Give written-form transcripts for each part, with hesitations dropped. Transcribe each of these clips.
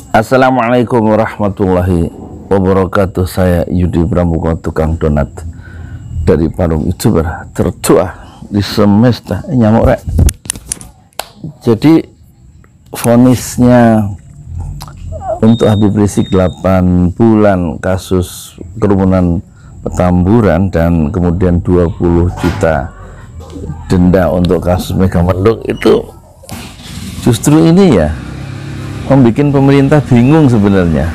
Assalamualaikum warahmatullahi wabarakatuh. Saya Yudi Pramuka, tukang donat dari Parung, YouTuber tertua di semesta nyamuk rek. Jadi vonisnya untuk Habib Rizik 8 bulan kasus kerumunan Petamburan dan kemudian 20 juta denda untuk kasus Megamendung itu justru ini ya membuat pemerintah bingung sebenarnya.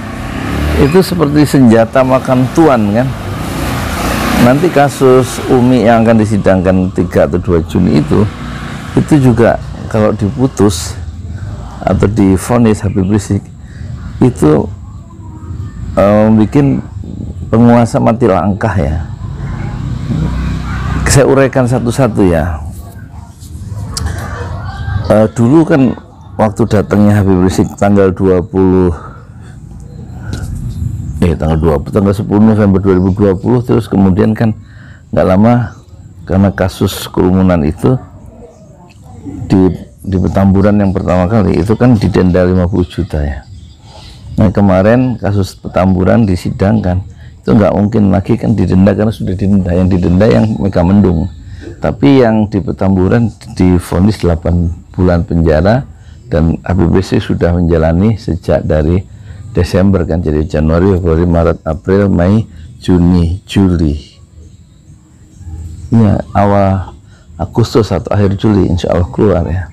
Itu seperti senjata makan tuan kan. Nanti kasus Umi yang akan disidangkan 3 atau 2 Juni itu juga kalau diputus atau divonis Habib Rizik itu bikin penguasa mati langkah ya. Saya uraikan satu-satu ya. Dulu kan waktu datangnya Habib Rizik tanggal 10 November 2020, terus kemudian kan nggak lama karena kasus kerumunan itu di Petamburan yang pertama kali itu kan didenda 50 juta ya. Nah kemarin kasus Petamburan disidangkan itu nggak mungkin lagi kan didenda karena sudah didenda, yang didenda yang Megamendung, tapi yang di Petamburan divonis 8 bulan penjara. Dan Habib Rizik sudah menjalani sejak dari Desember kan, jadi Januari, Februari, Maret, April, Mei, Juni, Juli ya, awal Agustus atau akhir Juli insya Allah keluar ya.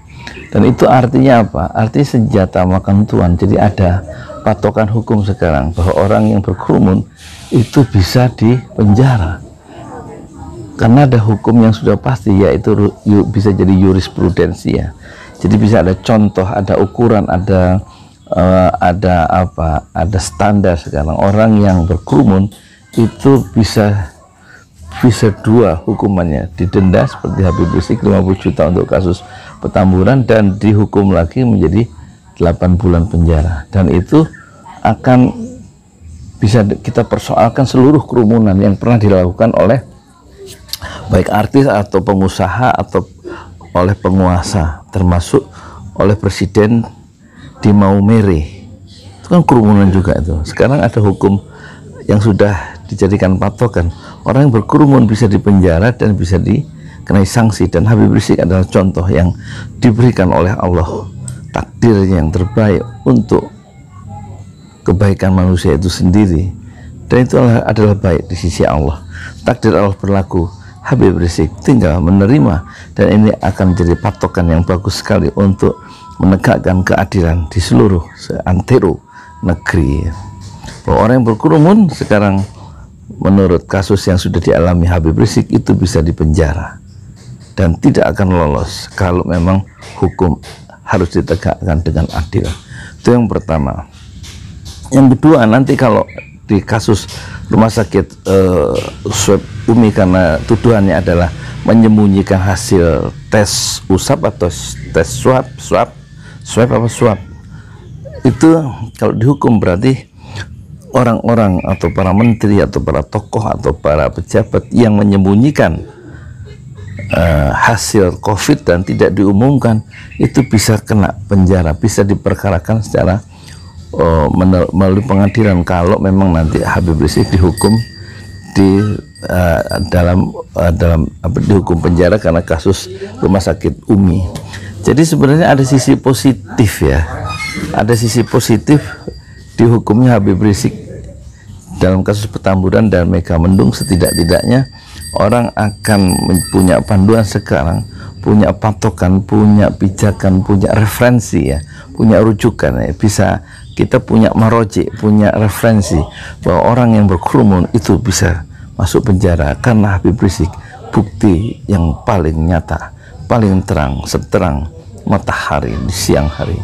Dan itu artinya apa? Artinya senjata makan tuan. Jadi ada patokan hukum sekarang bahwa orang yang berkerumun itu bisa dipenjara karena ada hukum yang sudah pasti, yaitu bisa jadi jurisprudensi ya. Jadi bisa ada contoh, ada ukuran, ada standar sekarang. Orang yang berkerumun itu bisa dua hukumannya, didenda seperti Habib Rizik 50 juta untuk kasus Petamburan dan dihukum lagi menjadi 8 bulan penjara. Dan itu akan bisa kita persoalkan seluruh kerumunan yang pernah dilakukan oleh baik artis atau pengusaha atau oleh penguasa, termasuk oleh presiden di Maumere. Itu kan kerumunan juga itu. Sekarang ada hukum yang sudah dijadikan patokan. Orang yang berkerumun bisa dipenjara dan bisa dikenai sanksi. Dan Habib Rizik adalah contoh yang diberikan oleh Allah, takdirnya yang terbaik untuk kebaikan manusia itu sendiri. Dan itu adalah baik di sisi Allah. Takdir Allah berlaku. Habib Rizik tinggal menerima, dan ini akan menjadi patokan yang bagus sekali untuk menegakkan keadilan di seluruh seantero negeri. Bahwa orang yang berkerumun sekarang menurut kasus yang sudah dialami Habib Rizik itu bisa dipenjara dan tidak akan lolos kalau memang hukum harus ditegakkan dengan adil. Itu yang pertama. Yang kedua, nanti kalau di kasus rumah sakit swab Umi karena tuduhannya adalah menyembunyikan hasil tes usap atau tes swab itu kalau dihukum berarti orang-orang atau para menteri atau para tokoh atau para pejabat yang menyembunyikan hasil COVID dan tidak diumumkan itu bisa kena penjara, bisa diperkarakan secara melalui pengadilan kalau memang nanti Habib Rizik dihukum dihukum penjara karena kasus rumah sakit Umi. Jadi sebenarnya ada sisi positif ya, ada sisi positif dihukumnya Habib Rizik dalam kasus Petamburan dan Megamendung. Setidak-tidaknya orang akan punya panduan sekarang, punya patokan, punya pijakan, punya referensi ya, punya rujukan ya. Bisa kita punya maroji, punya referensi bahwa orang yang berkerumun itu bisa masuk penjara karena Habib Rizik bukti yang paling nyata, paling terang, seterang matahari di siang hari.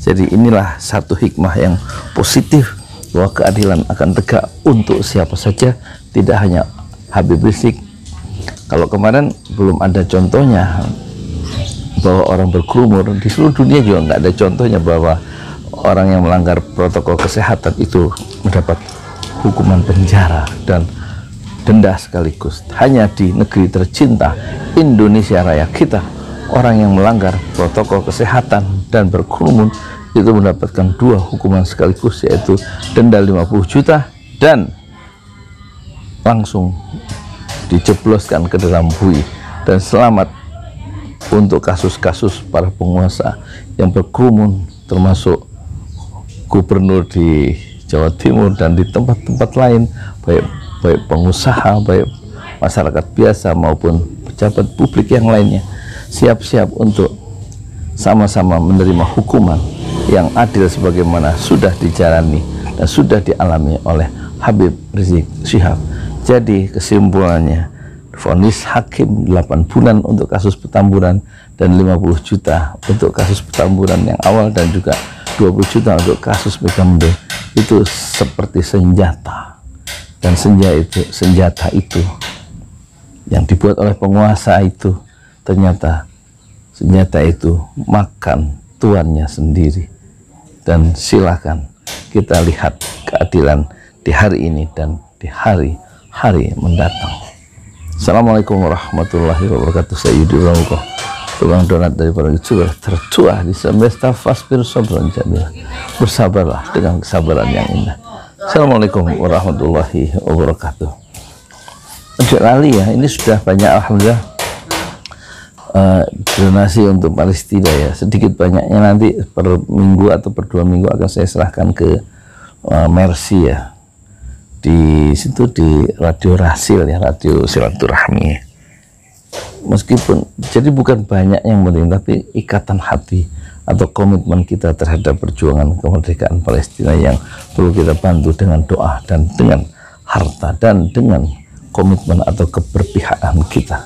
Jadi inilah satu hikmah yang positif bahwa keadilan akan tegak untuk siapa saja, tidak hanya Habib Rizik. Kalau kemarin belum ada contohnya bahwa orang berkerumun, di seluruh dunia juga nggak ada contohnya bahwa orang yang melanggar protokol kesehatan itu mendapat hukuman penjara dan denda sekaligus. Hanya di negeri tercinta Indonesia Raya kita, orang yang melanggar protokol kesehatan dan berkerumun itu mendapatkan 2 hukuman sekaligus, yaitu denda 50 juta dan langsung dijebloskan ke dalam bui. Dan selamat untuk kasus-kasus para penguasa yang berkerumun, termasuk gubernur di Jawa Timur dan di tempat-tempat lain, baik pengusaha, baik masyarakat biasa maupun pejabat publik yang lainnya, siap-siap untuk sama-sama menerima hukuman yang adil sebagaimana sudah dijalani dan sudah dialami oleh Habib Rizik Syihab. Jadi kesimpulannya, vonis hakim 8 bulan untuk kasus Petamburan dan 50 juta untuk kasus Petamburan yang awal, dan juga 20 juta untuk kasus Megamendung itu seperti senjata. Dan senjata itu yang dibuat oleh penguasa itu, ternyata senjata itu makan tuannya sendiri. Dan silakan kita lihat keadilan di hari ini dan di hari-hari mendatang. Assalamualaikum warahmatullahi wabarakatuh. Saya Yudi Pramuko, tukang donat dari para youtuber tertua di semesta Fasbir Sabran Jamil. Bersabarlah dengan kesabaran yang indah. Assalamualaikum warahmatullahi wabarakatuh. Tidak lali ya, ini sudah banyak alhamdulillah donasi untuk Palestina ya. Sedikit banyaknya nanti per minggu atau per 2 minggu akan saya serahkan ke Mercy ya, di situ di Radio Rasil ya, Radio Silaturahmi. Meskipun jadi bukan banyak yang penting, tapi ikatan hati atau komitmen kita terhadap perjuangan kemerdekaan Palestina yang perlu kita bantu dengan doa dan dengan harta dan dengan komitmen atau keberpihakan kita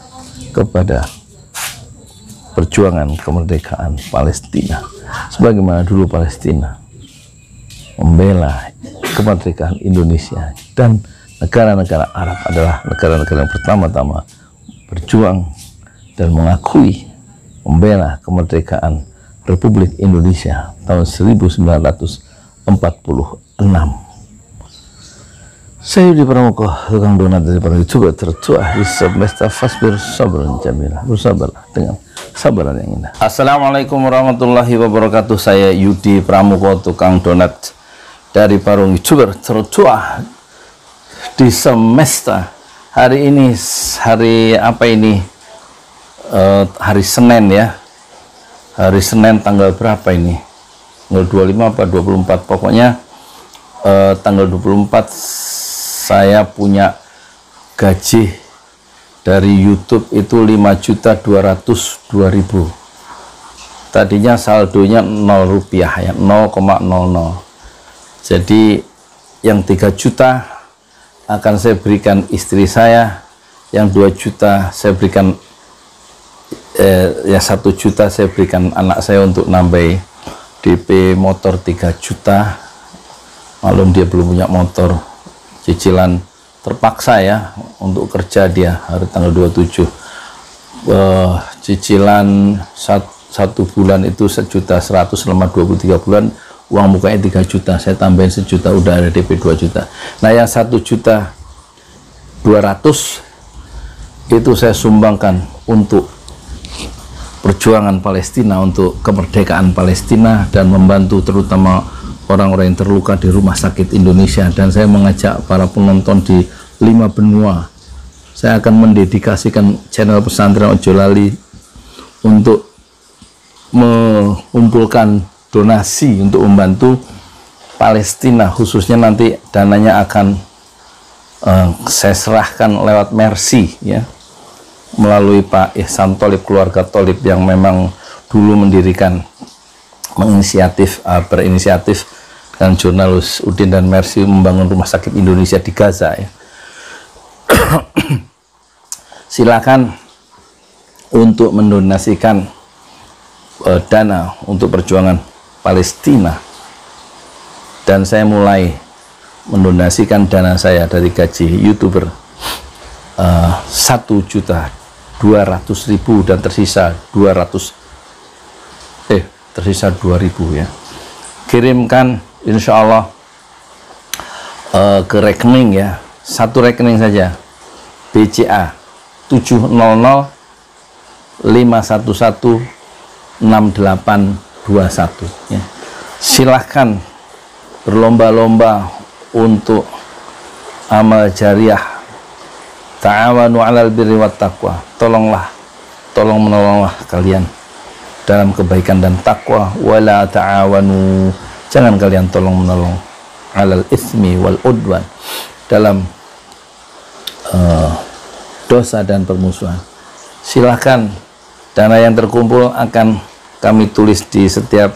kepada perjuangan kemerdekaan Palestina, sebagaimana dulu Palestina membela kemerdekaan Indonesia, dan negara-negara Arab adalah negara-negara yang pertama-tama berjuang dan mengakui membela kemerdekaan Republik Indonesia tahun 1946. Saya Yudi Pramuko, tukang donat dari para youtuber tertua di semesta Fasbir Sabran Jamil. Bersabarlah dengan sabaran yang indah. Assalamualaikum warahmatullahi wabarakatuh. Saya Yudi Pramuko, tukang donat dari para youtuber tertua di semesta. Hari ini hari apa ini? Hari Senin ya. Hari Senin tanggal berapa ini? Tanggal 25 apa 24? Pokoknya tanggal 24 saya punya gaji dari YouTube itu 5.202.000. Tadinya saldonya 0 rupiah ya, 0,00. Jadi yang 3 juta akan saya berikan istri saya, yang 2 juta saya berikan ya 1 juta saya berikan anak saya untuk nambah DP motor 3 juta. Malum dia belum punya motor, cicilan terpaksa ya untuk kerja dia hari tanggal 27. Cicilan satu bulan itu 1.100.000, selama 23 bulan uang mukanya 3 juta, saya tambahin 1 juta, udah ada DP 2 juta. Nah yang 1.200.000 itu saya sumbangkan untuk perjuangan Palestina, untuk kemerdekaan Palestina, dan membantu terutama orang-orang yang terluka di rumah sakit Indonesia. Dan saya mengajak para penonton di 5 benua, saya akan mendedikasikan channel Pesantren Ojo Lali untuk mengumpulkan donasi untuk membantu Palestina, khususnya nanti dananya akan saya serahkan lewat Mercy ya, melalui Pak Ihsan Tholib, keluarga Tholib yang memang dulu berinisiatif dan jurnalis Udin dan Mercy membangun rumah sakit Indonesia di Gaza ya. Silakan untuk mendonasikan dana untuk perjuangan Palestina, dan saya mulai mendonasikan dana saya dari gaji YouTuber 1.200.000 dan tersisa 2.000 ya. Kirimkan insya Allah ke rekening ya, satu rekening saja, BCA 700 511 6821 ya. silahkan berlomba-lomba untuk amal jariah. Ta'awanu 'alal birri wat taqwa. Tolong menolonglah kalian dalam kebaikan dan takwa. Wala ta'awanu, jangan kalian tolong menolong 'alal ismi wal udwan, dalam dosa dan permusuhan. Silahkan, dana yang terkumpul akan kami tulis di setiap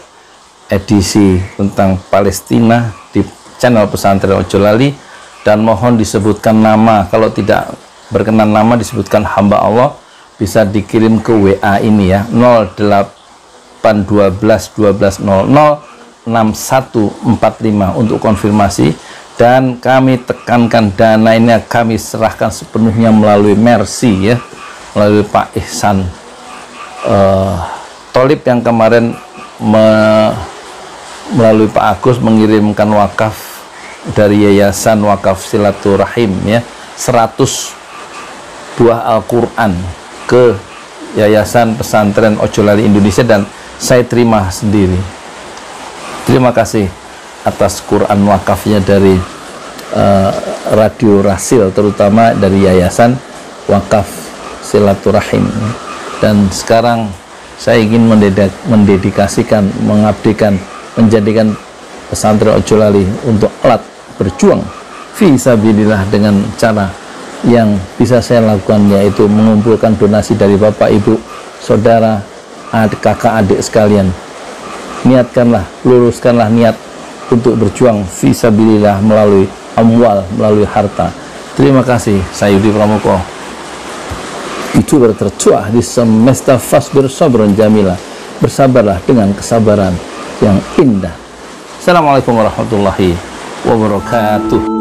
edisi tentang Palestina di channel Pesantren Ojo Lali, dan mohon disebutkan nama. Kalau tidak berkenan nama disebutkan hamba Allah, bisa dikirim ke WA ini ya, 081212006145 untuk konfirmasi. Dan kami tekankan, dana ini kami serahkan sepenuhnya melalui Mercy ya, melalui Pak Ihsan Tolib yang kemarin melalui Pak Agus mengirimkan wakaf dari Yayasan Wakaf Silaturahim ya, 100 buah Al-Quran ke Yayasan Pesantren Ojo Lali Indonesia, dan saya terima sendiri. Terima kasih atas Quran wakafnya dari Radio Rasil, terutama dari Yayasan Wakaf Silaturahim. Dan sekarang saya ingin mendedikasikan, mengabdikan, menjadikan Pesantren Ojo Lali untuk alat berjuang fi sabilillah dengan cara yang bisa saya lakukan, yaitu mengumpulkan donasi dari Bapak, Ibu, Saudara, kakak, adik sekalian. Niatkanlah, luruskanlah niat untuk berjuang fi sabilillah melalui amwal, melalui harta. Terima kasih. Saya Yudi Pramoko, YouTuber tercuah di semesta Fasbir Sabron Jamila. Bersabarlah dengan kesabaran yang indah. Assalamualaikum warahmatullahi wabarakatuh.